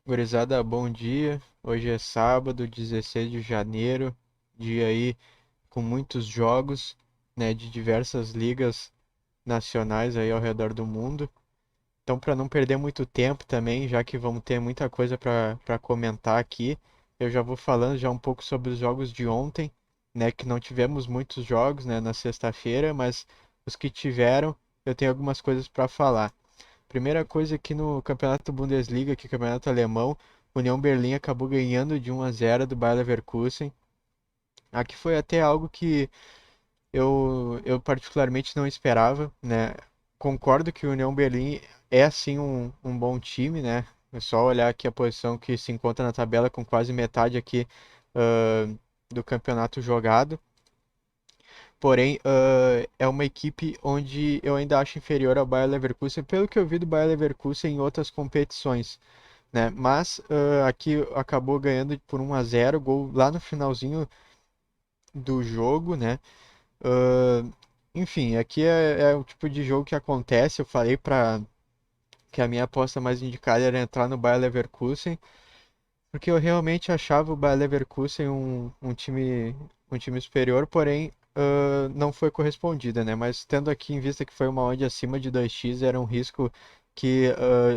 Gurizada, bom dia. Hoje é sábado, 16 de janeiro, dia aí com muitos jogos, né, de diversas ligas nacionais aí ao redor do mundo. Então, para não perder muito tempo também, já que vamos ter muita coisa para comentar aqui, eu já vou falando já um pouco sobre os jogos de ontem, né, que não tivemos muitos jogos, né, na sexta-feira, mas os que tiveram, eu tenho algumas coisas para falar. Primeira coisa aqui no Campeonato Bundesliga, que é o Campeonato Alemão, União Berlim acabou ganhando de 1-0 do Bayer Leverkusen. Aqui foi até algo que eu particularmente não esperava, né? Concordo que o União Berlim é sim um bom time, né? É só olhar aqui a posição que se encontra na tabela com quase metade aqui do campeonato jogado. Porém, é uma equipe onde eu ainda acho inferior ao Bayer Leverkusen, pelo que eu vi do Bayer Leverkusen em outras competições, né? Mas aqui acabou ganhando por 1-0, gol lá no finalzinho do jogo, né? Ah, enfim, aqui é o tipo de jogo que acontece. Eu falei para que a minha aposta mais indicada era entrar no Bayer Leverkusen, porque eu realmente achava o Bayer Leverkusen um time superior, porém não foi correspondida, né? Mas tendo aqui em vista que foi uma odd acima de 2x, era um risco que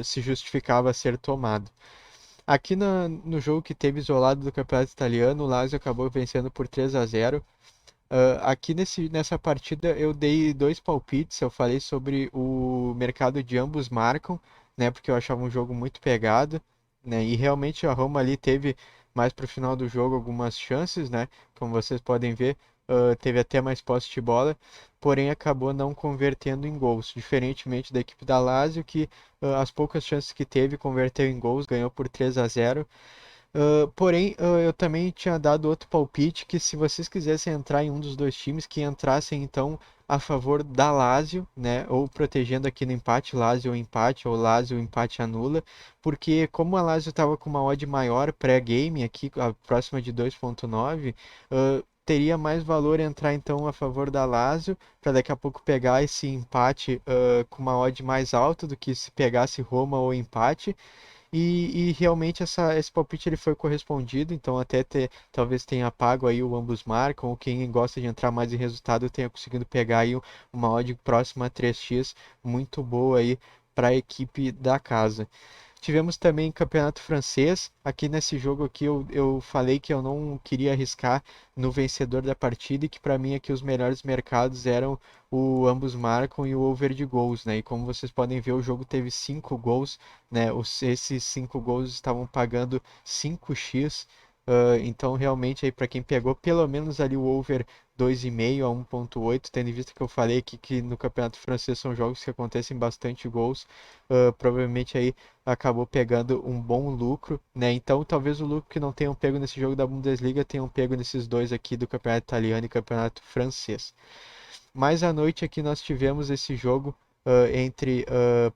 se justificava ser tomado. Aqui no jogo que teve isolado do Campeonato Italiano, o Lazio acabou vencendo por 3-0. Aqui nessa partida eu dei dois palpites, eu falei sobre o mercado de ambos marcam, né? Porque eu achava um jogo muito pegado, né? E realmente a Roma ali teve mais para o final do jogo algumas chances, né? Como vocês podem ver, teve até mais posse de bola, porém acabou não convertendo em gols, diferentemente da equipe da Lazio, que as poucas chances que teve converteu em gols, ganhou por 3-0. Porém, eu também tinha dado outro palpite que se vocês quisessem entrar em um dos dois times, que entrassem então a favor da Lazio, né? Ou protegendo aqui no empate, Lazio empate, ou Lazio empate anula, porque como a Lazio estava com uma odd maior pré-game aqui, a próxima de 2,9, teria mais valor entrar então a favor da Lazio, para daqui a pouco pegar esse empate com uma odd mais alta do que se pegasse Roma ou empate. E realmente esse palpite ele foi correspondido, então até talvez tenha pago aí o ambos marcam, ou quem gosta de entrar mais em resultado tenha conseguido pegar aí uma odd próxima a 3x, muito boa aí para a equipe da casa. Tivemos também campeonato francês. Aqui nesse jogo aqui eu falei que eu não queria arriscar no vencedor da partida e que para mim aqui os melhores mercados eram o ambos marcam e o over de gols, né? E como vocês podem ver, o jogo teve 5 gols, né? Esses 5 gols estavam pagando 5x. Então realmente aí para quem pegou pelo menos ali o over 2,5 a 1,8, tendo em vista que eu falei aqui que no campeonato francês são jogos que acontecem bastante gols, provavelmente aí acabou pegando um bom lucro, né? Então, talvez o lucro que não tenham pego nesse jogo da Bundesliga tenham pego nesses dois aqui do Campeonato Italiano e Campeonato Francês. Mais à noite aqui nós tivemos esse jogo entre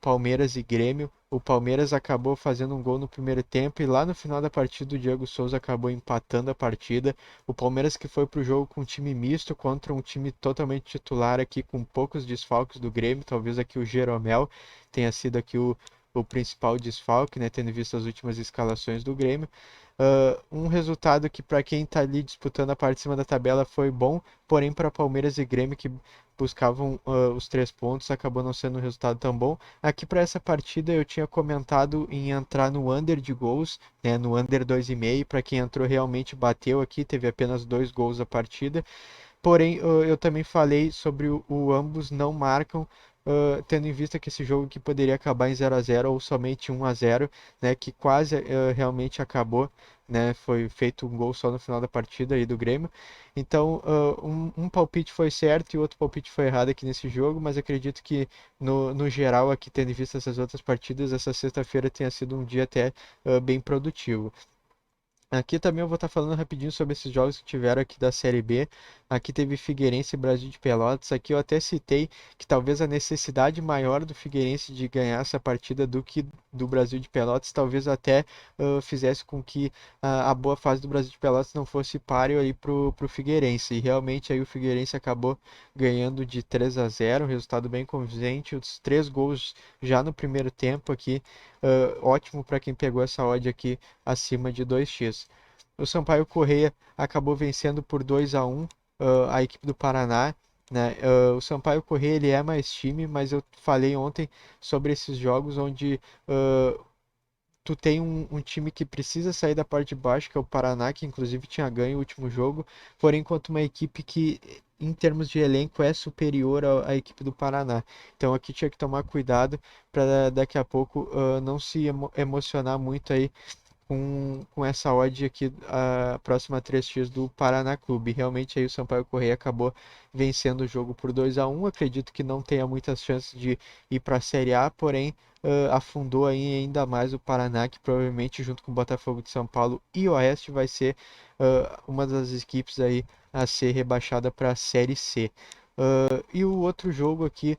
Palmeiras e Grêmio. O Palmeiras acabou fazendo um gol no primeiro tempo e lá no final da partida o Diego Souza acabou empatando a partida. O Palmeiras que foi para o jogo com um time misto contra um time totalmente titular aqui com poucos desfalques do Grêmio. Talvez aqui o Jeromel tenha sido aqui o principal desfalque, né, tendo visto as últimas escalações do Grêmio. Um resultado que para quem está ali disputando a parte de cima da tabela foi bom, porém para Palmeiras e Grêmio que buscavam os 3 pontos, acabou não sendo um resultado tão bom. Aqui para essa partida eu tinha comentado em entrar no under de gols, né, no under 2,5, para quem entrou realmente bateu aqui, teve apenas 2 gols a partida. Porém, eu também falei sobre o ambos não marcam, tendo em vista que esse jogo que poderia acabar em 0-0 ou somente 1-0, né, que quase realmente acabou, né, foi feito um gol só no final da partida aí do Grêmio. Então, um palpite foi certo e o outro palpite foi errado aqui nesse jogo, mas acredito que no geral, aqui tendo em vista essas outras partidas, essa sexta-feira tenha sido um dia até bem produtivo. Aqui também eu vou estar falando rapidinho sobre esses jogos que tiveram aqui da Série B. Aqui teve Figueirense e Brasil de Pelotas. Aqui eu até citei que talvez a necessidade maior do Figueirense de ganhar essa partida do que do Brasil de Pelotas, talvez até fizesse com que a boa fase do Brasil de Pelotas não fosse páreo aí pro Figueirense. E realmente aí o Figueirense acabou ganhando de 3-0, um resultado bem convincente. Os três gols já no primeiro tempo aqui, ótimo para quem pegou essa odd aqui acima de 2x. O Sampaio Corrêa acabou vencendo por 2-1 a equipe do Paraná, né? O Sampaio Corrêa ele é mais time, mas eu falei ontem sobre esses jogos onde tu tem um time que precisa sair da parte de baixo, que é o Paraná, que inclusive tinha ganho o último jogo, porém enquanto uma equipe que em termos de elenco é superior à equipe do Paraná. Então aqui tinha que tomar cuidado para daqui a pouco não se emocionar muito aí com essa odd aqui, a próxima 3x do Paraná Clube. Realmente aí o Sampaio Corrêa acabou vencendo o jogo por 2-1. Acredito que não tenha muitas chances de ir para a Série A, porém afundou aí ainda mais o Paraná, que provavelmente junto com o Botafogo de São Paulo e o Oeste vai ser uma das equipes aí a ser rebaixada para a Série C. E o outro jogo aqui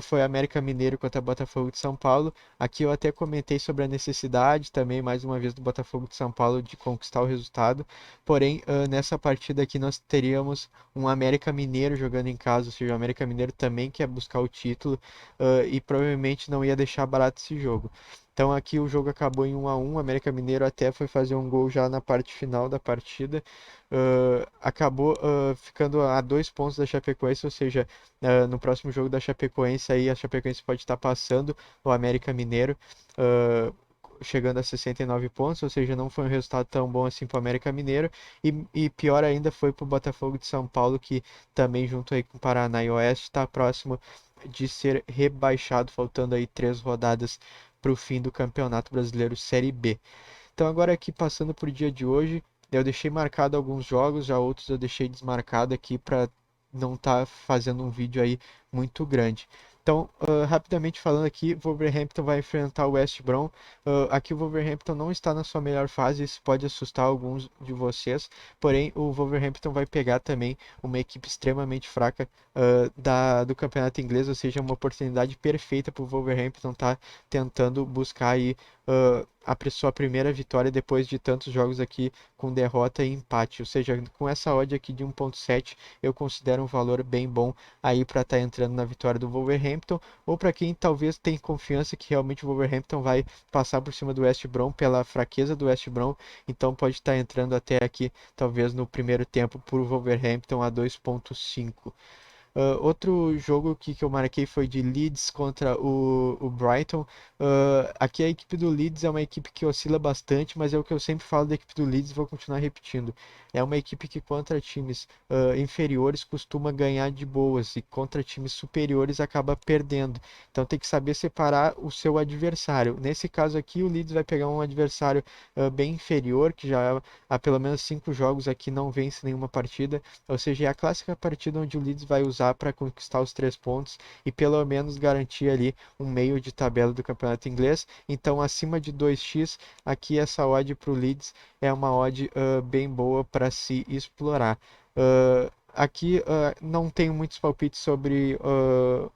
foi América Mineiro contra Botafogo de São Paulo. Aqui eu até comentei sobre a necessidade também, mais uma vez, do Botafogo de São Paulo de conquistar o resultado. Porém, nessa partida aqui nós teríamos um América Mineiro jogando em casa, ou seja, o América Mineiro também quer buscar o título e provavelmente não ia deixar barato esse jogo. Então aqui o jogo acabou em 1-1. O América Mineiro até foi fazer um gol já na parte final da partida. Acabou ficando a 2 pontos da Chapecoense, ou seja, no próximo jogo da Chapecoense aí a Chapecoense pode estar passando o América Mineiro, uh, chegando a 69 pontos, ou seja, não foi um resultado tão bom assim para o América Mineiro, e pior ainda foi para o Botafogo de São Paulo, que também junto aí com o Paraná e Oeste está próximo de ser rebaixado, faltando aí 3 rodadas para o fim do Campeonato Brasileiro Série B. Então agora aqui passando por dia de hoje, eu deixei marcado alguns jogos, já outros eu deixei desmarcado aqui para não estar fazendo um vídeo aí muito grande. Então, rapidamente falando aqui, Wolverhampton vai enfrentar o West Brom. Aqui o Wolverhampton não está na sua melhor fase, isso pode assustar alguns de vocês. Porém, o Wolverhampton vai pegar também uma equipe extremamente fraca do campeonato inglês, ou seja, uma oportunidade perfeita para o Wolverhampton estar tentando buscar aí a sua primeira vitória depois de tantos jogos aqui com derrota e empate. Ou seja, com essa odd aqui de 1.7, eu considero um valor bem bom aí para estar entrando na vitória do Wolverhampton, ou para quem talvez tenha confiança que realmente o Wolverhampton vai passar por cima do West Brom pela fraqueza do West Brom, então pode estar entrando até aqui talvez no primeiro tempo por Wolverhampton a 2.5. Outro jogo que eu marquei foi de Leeds contra o Brighton. Aqui a equipe do Leeds é uma equipe que oscila bastante, mas é o que eu sempre falo da equipe do Leeds e vou continuar repetindo. É uma equipe que contra times inferiores costuma ganhar de boas e contra times superiores acaba perdendo. Então tem que saber separar o seu adversário. Nesse caso aqui, o Leeds vai pegar um adversário bem inferior, que já há pelo menos 5 jogos aqui não vence nenhuma partida. Ou seja, é a clássica partida onde o Leeds vai usar para conquistar os 3 pontos e pelo menos garantir ali um meio de tabela do campeonato inglês. Então, acima de 2x, aqui essa odd para o Leeds é uma odd bem boa para se explorar. Aqui não tenho muitos palpites sobre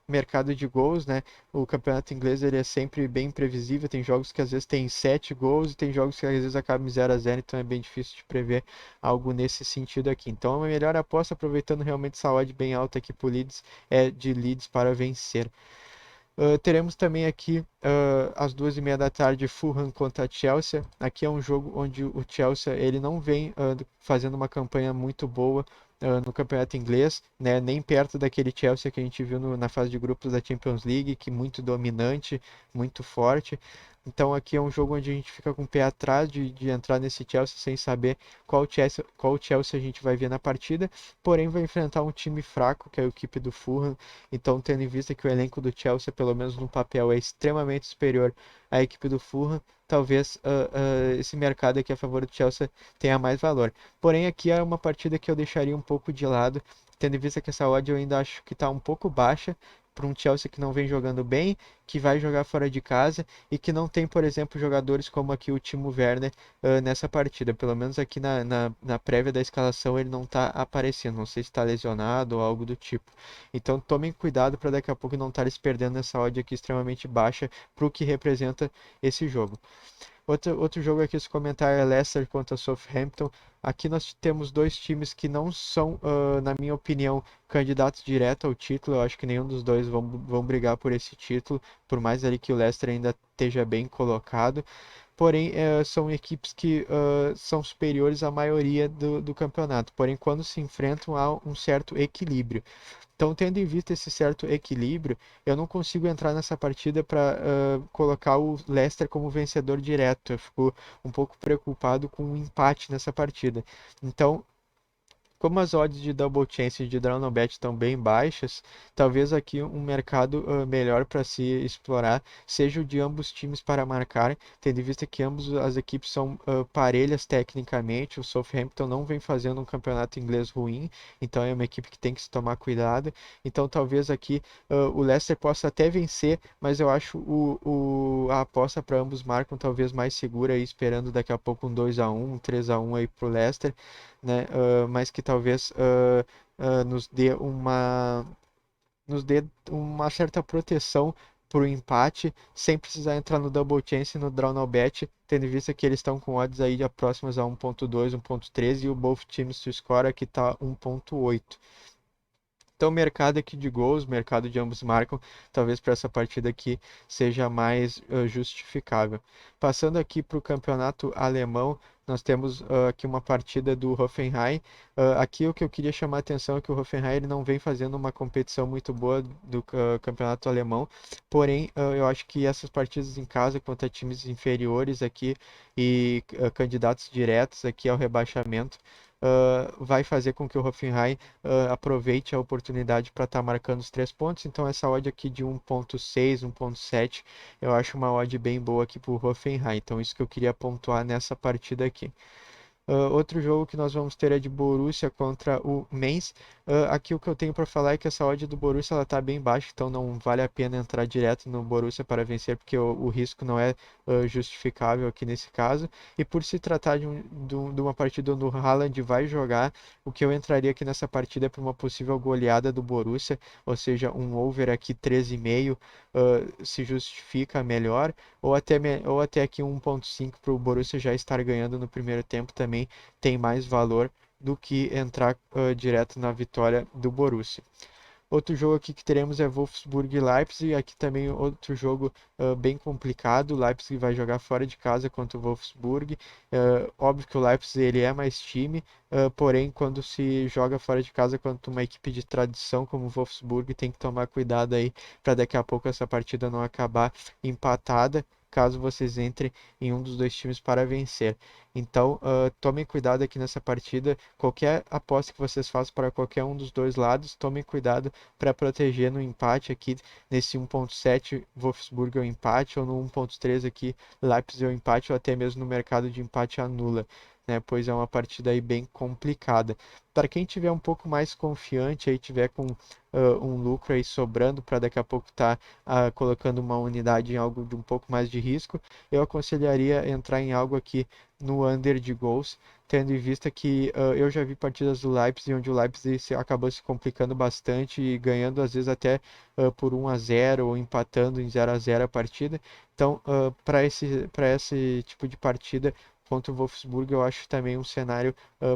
mercado de gols, né? O campeonato inglês ele é sempre bem imprevisível. Tem jogos que às vezes tem 7 gols e tem jogos que às vezes acabam em 0-0, então é bem difícil de prever algo nesse sentido aqui. Então a melhor aposta, aproveitando realmente essa odd bem alta aqui para o Leeds, é de Leeds para vencer. Teremos também aqui às 2h30 da tarde Fulham contra Chelsea. Aqui é um jogo onde o Chelsea ele não vem fazendo uma campanha muito boa no campeonato inglês, né? Nem perto daquele Chelsea que a gente viu na fase de grupos da Champions League, que muito dominante, muito forte. Então aqui é um jogo onde a gente fica com o pé atrás de entrar nesse Chelsea sem saber qual Chelsea a gente vai ver na partida, porém vai enfrentar um time fraco, que é a equipe do Fulham. Então, tendo em vista que o elenco do Chelsea, pelo menos no papel, é extremamente superior à equipe do Fulham, talvez esse mercado aqui a favor do Chelsea tenha mais valor. Porém, aqui é uma partida que eu deixaria um pouco de lado, tendo em vista que essa odd eu ainda acho que está um pouco baixa, para um Chelsea que não vem jogando bem, que vai jogar fora de casa e que não tem, por exemplo, jogadores como aqui o Timo Werner nessa partida. Pelo menos aqui na prévia da escalação ele não está aparecendo. Não sei se está lesionado ou algo do tipo. Então tomem cuidado para daqui a pouco não estar se perdendo nessa odd aqui extremamente baixa para o que representa esse jogo. Outro jogo aqui, se comentar, é Leicester contra Southampton. Aqui nós temos dois times que não são, na minha opinião, candidatos direto ao título. Eu acho que nenhum dos dois vão brigar por esse título, por mais ali que o Leicester ainda esteja bem colocado. Porém, são equipes que são superiores à maioria do campeonato. Porém, quando se enfrentam, há um certo equilíbrio. Então, tendo em vista esse certo equilíbrio, eu não consigo entrar nessa partida para colocar o Leicester como vencedor direto. Eu fico um pouco preocupado com um empate nessa partida. Então, como as odds de double chance e de draw no bet estão bem baixas, talvez aqui um mercado melhor para se explorar seja o de ambos times para marcar, tendo em vista que ambas as equipes são parelhas tecnicamente. O Southampton não vem fazendo um campeonato inglês ruim, então é uma equipe que tem que se tomar cuidado. Então talvez aqui o Leicester possa até vencer, mas eu acho a aposta para ambos marcam talvez mais segura, aí, esperando daqui a pouco um 2-1, um 3-1 aí para o Leicester, né? Mas que talvez nos dê uma certa proteção para o empate, sem precisar entrar no double chance e no draw no bet, tendo em vista que eles estão com odds aí próximas a 1.2, 1.13 e o both teams to score aqui está 1.8. Então, o mercado aqui de gols, mercado de ambos marcam, talvez para essa partida aqui seja mais justificável. Passando aqui para o campeonato alemão, nós temos aqui uma partida do Hoffenheim. Aqui o que eu queria chamar a atenção é que o Hoffenheim ele não vem fazendo uma competição muito boa do campeonato alemão, porém eu acho que essas partidas em casa contra times inferiores aqui e candidatos diretos aqui ao rebaixamento vai fazer com que o Hoffenheim aproveite a oportunidade para estar marcando os 3 pontos. Então essa odd aqui de 1.6, 1.7, eu acho uma odd bem boa aqui para o Hoffenheim. Então isso que eu queria pontuar nessa partida aqui. Outro jogo que nós vamos ter é de Borussia contra o Mainz. Aqui o que eu tenho para falar é que essa odd do Borussia ela está bem baixa, então não vale a pena entrar direto no Borussia para vencer, porque o risco não é justificável aqui nesse caso. E por se tratar de uma partida onde o Haaland vai jogar, o que eu entraria aqui nessa partida é para uma possível goleada do Borussia, ou seja, um over aqui 13,5 se justifica melhor, ou até aqui 1.5 para o Borussia já estar ganhando no primeiro tempo também tem mais valor do que entrar direto na vitória do Borussia. Outro jogo aqui que teremos é Wolfsburg e Leipzig. Aqui também outro jogo bem complicado. O Leipzig vai jogar fora de casa contra o Wolfsburg. Óbvio que o Leipzig ele é mais time, porém quando se joga fora de casa contra uma equipe de tradição como o Wolfsburg, tem que tomar cuidado aí para daqui a pouco essa partida não acabar empatada, caso vocês entrem em um dos dois times para vencer. Então, tomem cuidado aqui nessa partida. Qualquer aposta que vocês façam para qualquer um dos dois lados, tomem cuidado para proteger no empate aqui, nesse 1.7 Wolfsburg é o empate, ou no 1.3 aqui Leipzig é o empate, ou até mesmo no mercado de empate anula, né? Pois é uma partida aí bem complicada. Para quem tiver um pouco mais confiante, aí tiver com um lucro aí sobrando para daqui a pouco estar colocando uma unidade em algo de um pouco mais de risco, eu aconselharia entrar em algo aqui no under de gols, tendo em vista que eu já vi partidas do Leipzig onde o Leipzig acabou se complicando bastante e ganhando às vezes até por 1-0 ou empatando em 0-0 a partida. Então, para esse tipo de partida contra o Wolfsburg, eu acho também um cenário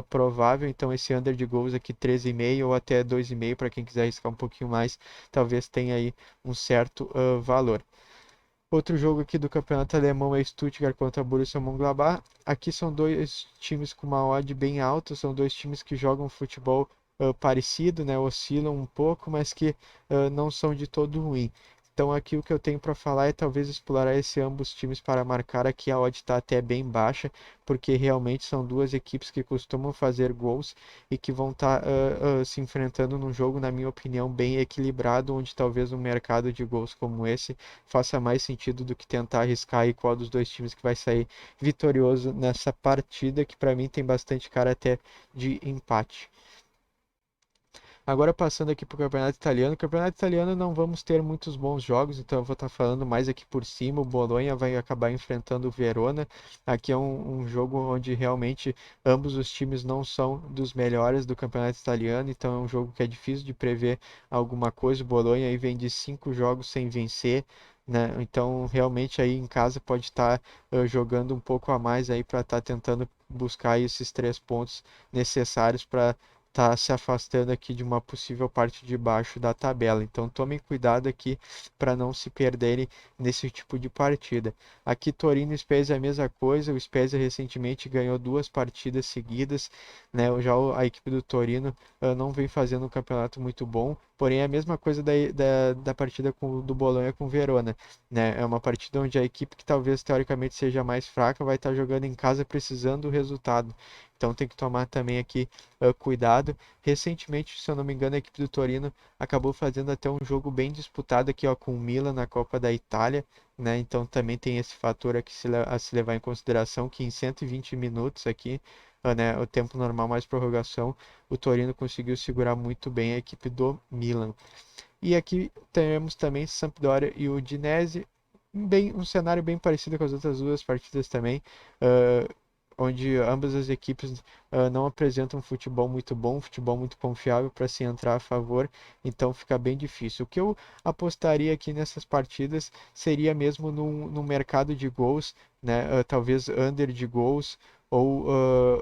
provável. Então, esse under de gols aqui 13,5 ou até 2,5 para quem quiser arriscar um pouquinho mais, talvez tenha aí um certo valor. Outro jogo aqui do campeonato alemão é Stuttgart contra Borussia Mönchengladbach. Aqui são dois times com uma odd bem alta, são dois times que jogam futebol parecido, né? Oscilam um pouco, mas que não são de todo ruim. Então aqui o que eu tenho para falar é talvez explorar esse ambos times para marcar. Aqui a odd está até bem baixa, porque realmente são duas equipes que costumam fazer gols e que vão estar se enfrentando num jogo, na minha opinião, bem equilibrado, onde talvez um mercado de gols como esse faça mais sentido do que tentar arriscar aí qual dos dois times que vai sair vitorioso nessa partida, que para mim tem bastante cara até de empate. Agora passando aqui para o Campeonato Italiano. Campeonato Italiano não vamos ter muitos bons jogos, então eu vou estar falando mais aqui por cima. O Bolonha vai acabar enfrentando o Verona. Aqui é um jogo onde realmente ambos os times não são dos melhores do Campeonato Italiano, então é um jogo que é difícil de prever alguma coisa. O Bolonha aí vem de 5 jogos sem vencer, né? Então realmente aí em casa pode estar jogando um pouco a mais aí para estar tentando buscar esses 3 pontos necessários para tá se afastando aqui de uma possível parte de baixo da tabela. Então tomem cuidado aqui para não se perderem nesse tipo de partida. Aqui Torino e Spezia é a mesma coisa. O Spezia recentemente ganhou 2 partidas seguidas, né? Já a equipe do Torino não vem fazendo um campeonato muito bom. Porém, é a mesma coisa da partida do Bolonha com o Verona, né? É uma partida onde a equipe que talvez teoricamente seja mais fraca vai estar jogando em casa precisando do resultado. Então tem que tomar também aqui cuidado. Recentemente, se eu não me engano, a equipe do Torino acabou fazendo até um jogo bem disputado aqui ó, com o Milan na Copa da Itália, né? Então também tem esse fator aqui a se levar em consideração que em 120 minutos aqui, né, o tempo normal mais prorrogação, o Torino conseguiu segurar muito bem a equipe do Milan. E aqui temos também Sampdoria e Udinese, um cenário bem parecido com as outras 2 partidas também, uh, onde ambas as equipes não apresentam futebol muito bom, futebol muito confiável para se entrar a favor, então fica bem difícil. O que eu apostaria aqui nessas partidas seria mesmo no mercado de gols, né? Talvez under de gols ou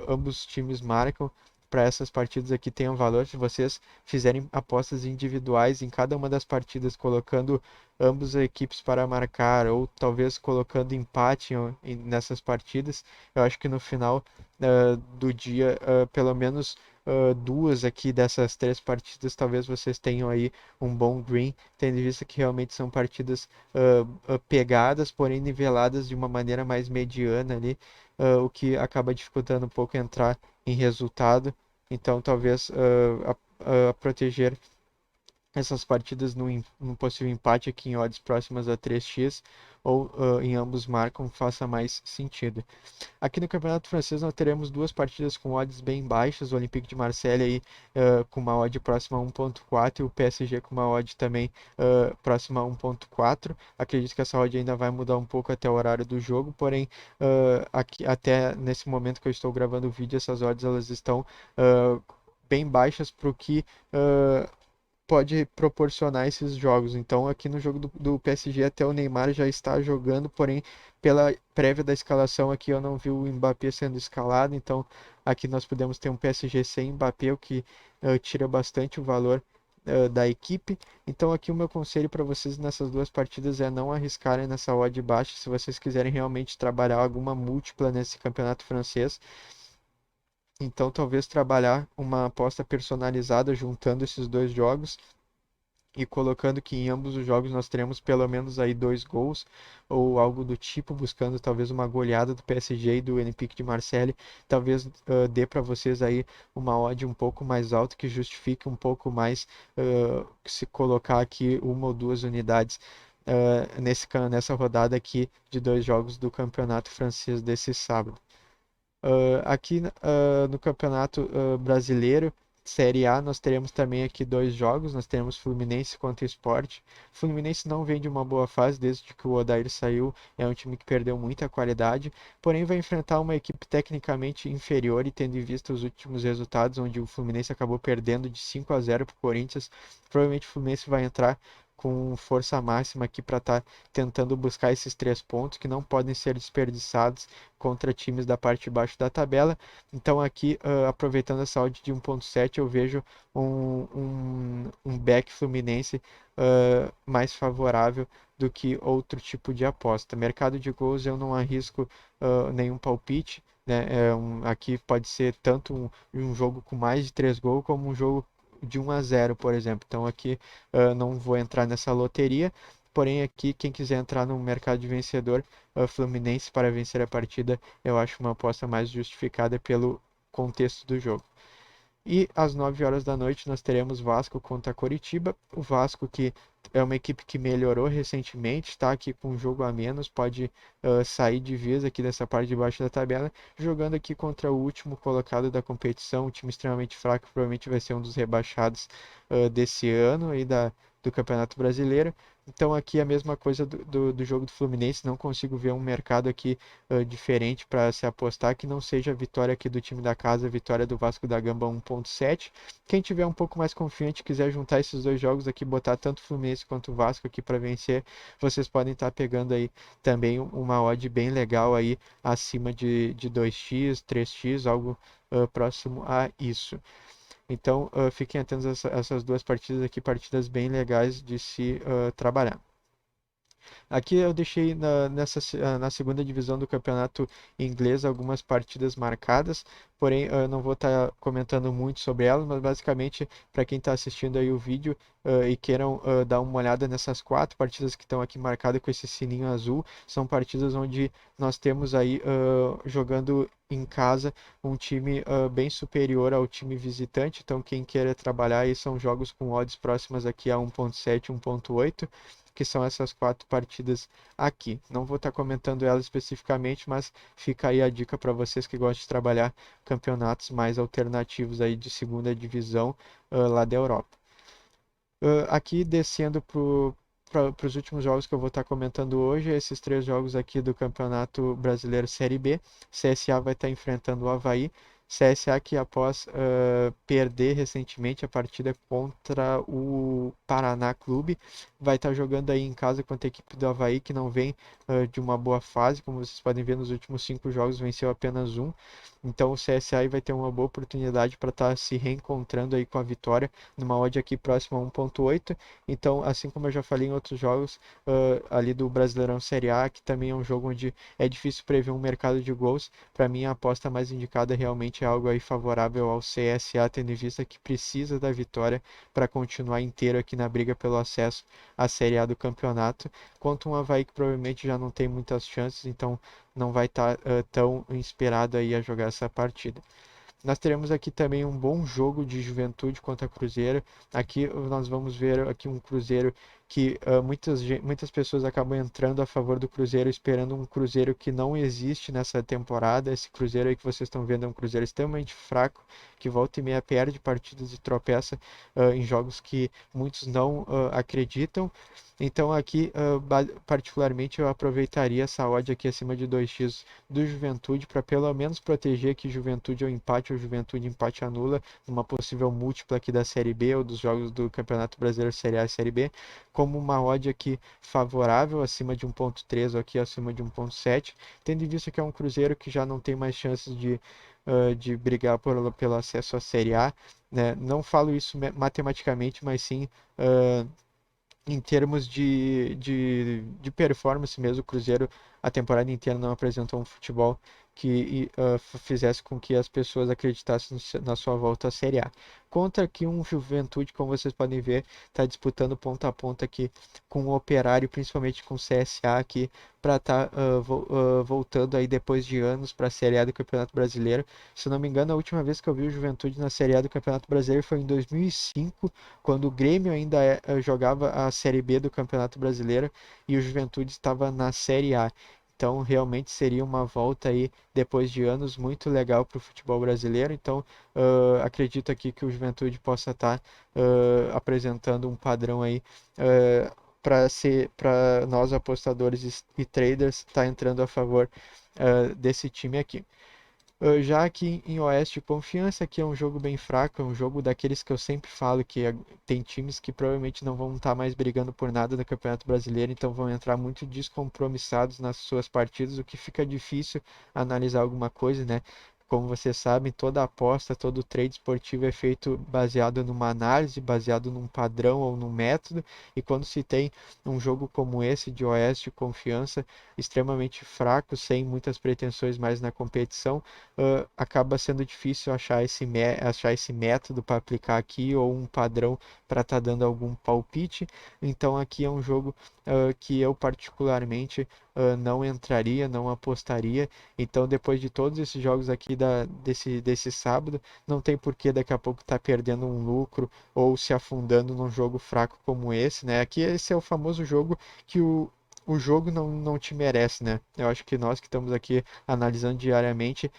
ambos os times marcam. Para essas partidas aqui tenham valor se vocês fizerem apostas individuais em cada uma das partidas, colocando ambas as equipes para marcar, ou talvez colocando empate nessas partidas. Eu acho que no final do dia, pelo menos 2 aqui dessas 3 partidas, talvez vocês tenham aí um bom green, tendo em vista que realmente são partidas pegadas, porém niveladas de uma maneira mais mediana ali, o que acaba dificultando um pouco entrar em resultado. Então, talvez a proteger essas partidas num possível empate aqui em odds próximas a 3x ou em ambos marcam faça mais sentido. Aqui no Campeonato Francês nós teremos 2 partidas com odds bem baixas, o Olympique de Marseille aí, com uma odd próxima a 1.4 e o PSG com uma odd também próxima a 1.4. Acredito que essa odd ainda vai mudar um pouco até o horário do jogo, porém aqui, até nesse momento que eu estou gravando o vídeo, essas odds elas estão bem baixas para o que pode proporcionar esses jogos. Então, aqui no jogo do PSG, até o Neymar já está jogando, porém, pela prévia da escalação aqui, eu não vi o Mbappé sendo escalado. Então, aqui nós podemos ter um PSG sem Mbappé, o que tira bastante o valor da equipe. Então, aqui o meu conselho para vocês nessas 2 partidas é não arriscarem nessa odd baixa se vocês quiserem realmente trabalhar alguma múltipla nesse campeonato francês. Então, talvez trabalhar uma aposta personalizada juntando esses 2 jogos e colocando que em ambos os jogos nós teremos pelo menos aí 2 gols ou algo do tipo, buscando talvez uma goleada do PSG e do Olympique de Marseille, talvez dê para vocês aí uma odd um pouco mais alta que justifique um pouco mais se colocar aqui 1 ou 2 unidades nessa rodada aqui de 2 jogos do Campeonato Francês desse sábado. Aqui no Campeonato Brasileiro, Série A, nós teremos também aqui 2 jogos. Nós teremos Fluminense contra o Sport. Fluminense não vem de uma boa fase desde que o Odair saiu. É um time que perdeu muita qualidade, porém vai enfrentar uma equipe tecnicamente inferior e tendo em vista os últimos resultados, onde o Fluminense acabou perdendo de 5-0 para o Corinthians. Provavelmente o Fluminense vai entrar com força máxima aqui para estar tentando buscar esses 3 pontos que não podem ser desperdiçados contra times da parte de baixo da tabela. Então aqui, aproveitando essa odd de 1.7, eu vejo um back Fluminense mais favorável do que outro tipo de aposta. Mercado de gols eu não arrisco nenhum palpite, né? Aqui pode ser tanto um jogo com mais de 3 gols como um jogo de 1-0, por exemplo. Então aqui não vou entrar nessa loteria. Porém, aqui, quem quiser entrar no mercado de vencedor, Fluminense para vencer a partida, eu acho uma aposta mais justificada pelo contexto do jogo. E às 9 horas da noite nós teremos Vasco contra Coritiba. O Vasco que é uma equipe que melhorou recentemente, está aqui com um jogo a menos, pode sair de vez aqui dessa parte de baixo da tabela, jogando aqui contra o último colocado da competição, um time extremamente fraco, provavelmente vai ser um dos rebaixados desse ano aí do Campeonato Brasileiro. Então aqui a mesma coisa do jogo do Fluminense, não consigo ver um mercado aqui diferente para se apostar que não seja a vitória aqui do time da casa, a vitória do Vasco da Gama 1.7. Quem tiver um pouco mais confiante, quiser juntar esses dois jogos aqui, botar tanto o Fluminense quanto o Vasco aqui para vencer, vocês podem estar pegando aí também uma odd bem legal aí acima de 2x, 3x, algo próximo a isso. Então, fiquem atentos a essas duas partidas aqui, partidas bem legais de se trabalhar. Aqui eu deixei na segunda divisão do campeonato inglês algumas partidas marcadas, porém eu não vou estar comentando muito sobre elas, mas basicamente para quem está assistindo aí o vídeo e queiram dar uma olhada nessas quatro partidas que estão aqui marcadas com esse sininho azul, são partidas onde nós temos aí jogando em casa um time bem superior ao time visitante, então quem queira trabalhar aí são jogos com odds próximas aqui a 1.7, 1.8, que são essas quatro partidas aqui. Não vou estar comentando elas especificamente, mas fica aí a dica para vocês que gostam de trabalhar campeonatos mais alternativos aí de segunda divisão lá da Europa. Aqui descendo para os últimos jogos que eu vou estar comentando hoje, esses três jogos aqui do Campeonato Brasileiro Série B. CSA vai estar enfrentando o Avaí. CSA que após perder recentemente a partida contra o Paraná Clube, vai estar jogando aí em casa contra a equipe do Avaí, que não vem de uma boa fase, como vocês podem ver nos últimos 5 jogos venceu apenas um. Então o CSA aí vai ter uma boa oportunidade para estar se reencontrando aí com a vitória, numa odd aqui próxima a 1.8. Então, assim como eu já falei em outros jogos ali do Brasileirão Série A, que também é um jogo onde é difícil prever um mercado de gols, para mim a aposta mais indicada realmente é algo aí favorável ao CSA, tendo em vista que precisa da vitória para continuar inteiro aqui na briga pelo acesso à Série A do campeonato, quanto um Avaí que provavelmente já não tem muitas chances, então não vai estar tão inspirado aí a jogar essa partida. Nós teremos aqui também um bom jogo de Juventude contra Cruzeiro. Aqui nós vamos ver aqui um Cruzeiro que muitas pessoas acabam entrando a favor do Cruzeiro, esperando um Cruzeiro que não existe nessa temporada. Esse Cruzeiro aí que vocês estão vendo é um Cruzeiro extremamente fraco, que volta e meia perde partidas e tropeça em jogos que muitos não acreditam. Então aqui, particularmente, eu aproveitaria essa odd aqui acima de 2x do Juventude para pelo menos proteger aqui Juventude ao empate ou Juventude empate anula, numa possível múltipla aqui da Série B ou dos jogos do Campeonato Brasileiro Série A e Série B, como uma odd aqui favorável acima de 1.3 ou aqui acima de 1.7, tendo em vista que é um Cruzeiro que já não tem mais chances de brigar pelo acesso à Série A, né? Não falo isso matematicamente, mas sim em termos de performance mesmo, o Cruzeiro a temporada inteira não apresentou um futebol que fizesse com que as pessoas acreditassem na sua volta à Série A. Contra aqui um Juventude, como vocês podem ver, está disputando ponta a ponta aqui com o Operário, principalmente com o CSA aqui, para estar voltando aí depois de anos para a Série A do Campeonato Brasileiro. Se não me engano, a última vez que eu vi o Juventude na Série A do Campeonato Brasileiro foi em 2005, quando o Grêmio ainda jogava a Série B do Campeonato Brasileiro e o Juventude estava na Série A. Então, realmente seria uma volta aí, depois de anos, muito legal para o futebol brasileiro. Então, acredito aqui que o Juventude possa estar apresentando um padrão aí para nós apostadores e traders estar entrando a favor desse time aqui. Já aqui em Oeste Confiança, que é um jogo bem fraco, é um jogo daqueles que eu sempre falo que tem times que provavelmente não vão estar mais brigando por nada no Campeonato Brasileiro, então vão entrar muito descompromissados nas suas partidas, o que fica difícil analisar alguma coisa, né? Como vocês sabem, toda aposta, todo trade esportivo é feito baseado numa análise, baseado num padrão ou num método, e quando se tem um jogo como esse de Oeste Confiança, extremamente fraco, sem muitas pretensões mais na competição, acaba sendo difícil achar esse método para aplicar aqui ou um padrão para estar dando algum palpite. Então aqui é um jogo que eu particularmente não entraria, não apostaria. Então, depois de todos esses jogos aqui desse sábado, não tem por que daqui a pouco estar perdendo um lucro ou se afundando num jogo fraco como esse, né? Aqui esse é o famoso jogo que o jogo não te merece, né? Eu acho que nós que estamos aqui analisando diariamente,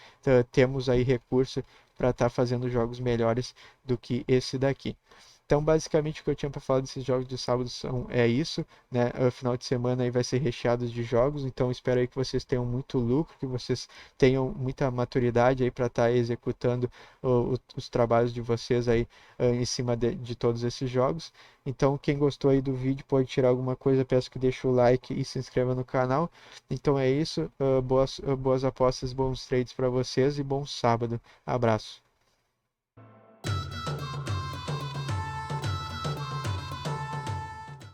temos aí recurso para estar fazendo jogos melhores do que esse daqui. Então, basicamente, o que eu tinha para falar desses jogos de sábado é isso, né? O final de semana aí vai ser recheado de jogos, então espero aí que vocês tenham muito lucro, que vocês tenham muita maturidade aí para estar executando os trabalhos de vocês aí em cima de todos esses jogos. Então, quem gostou aí do vídeo pode tirar alguma coisa, peço que deixe o like e se inscreva no canal. Então é isso, boas apostas, bons trades para vocês e bom sábado. Abraço.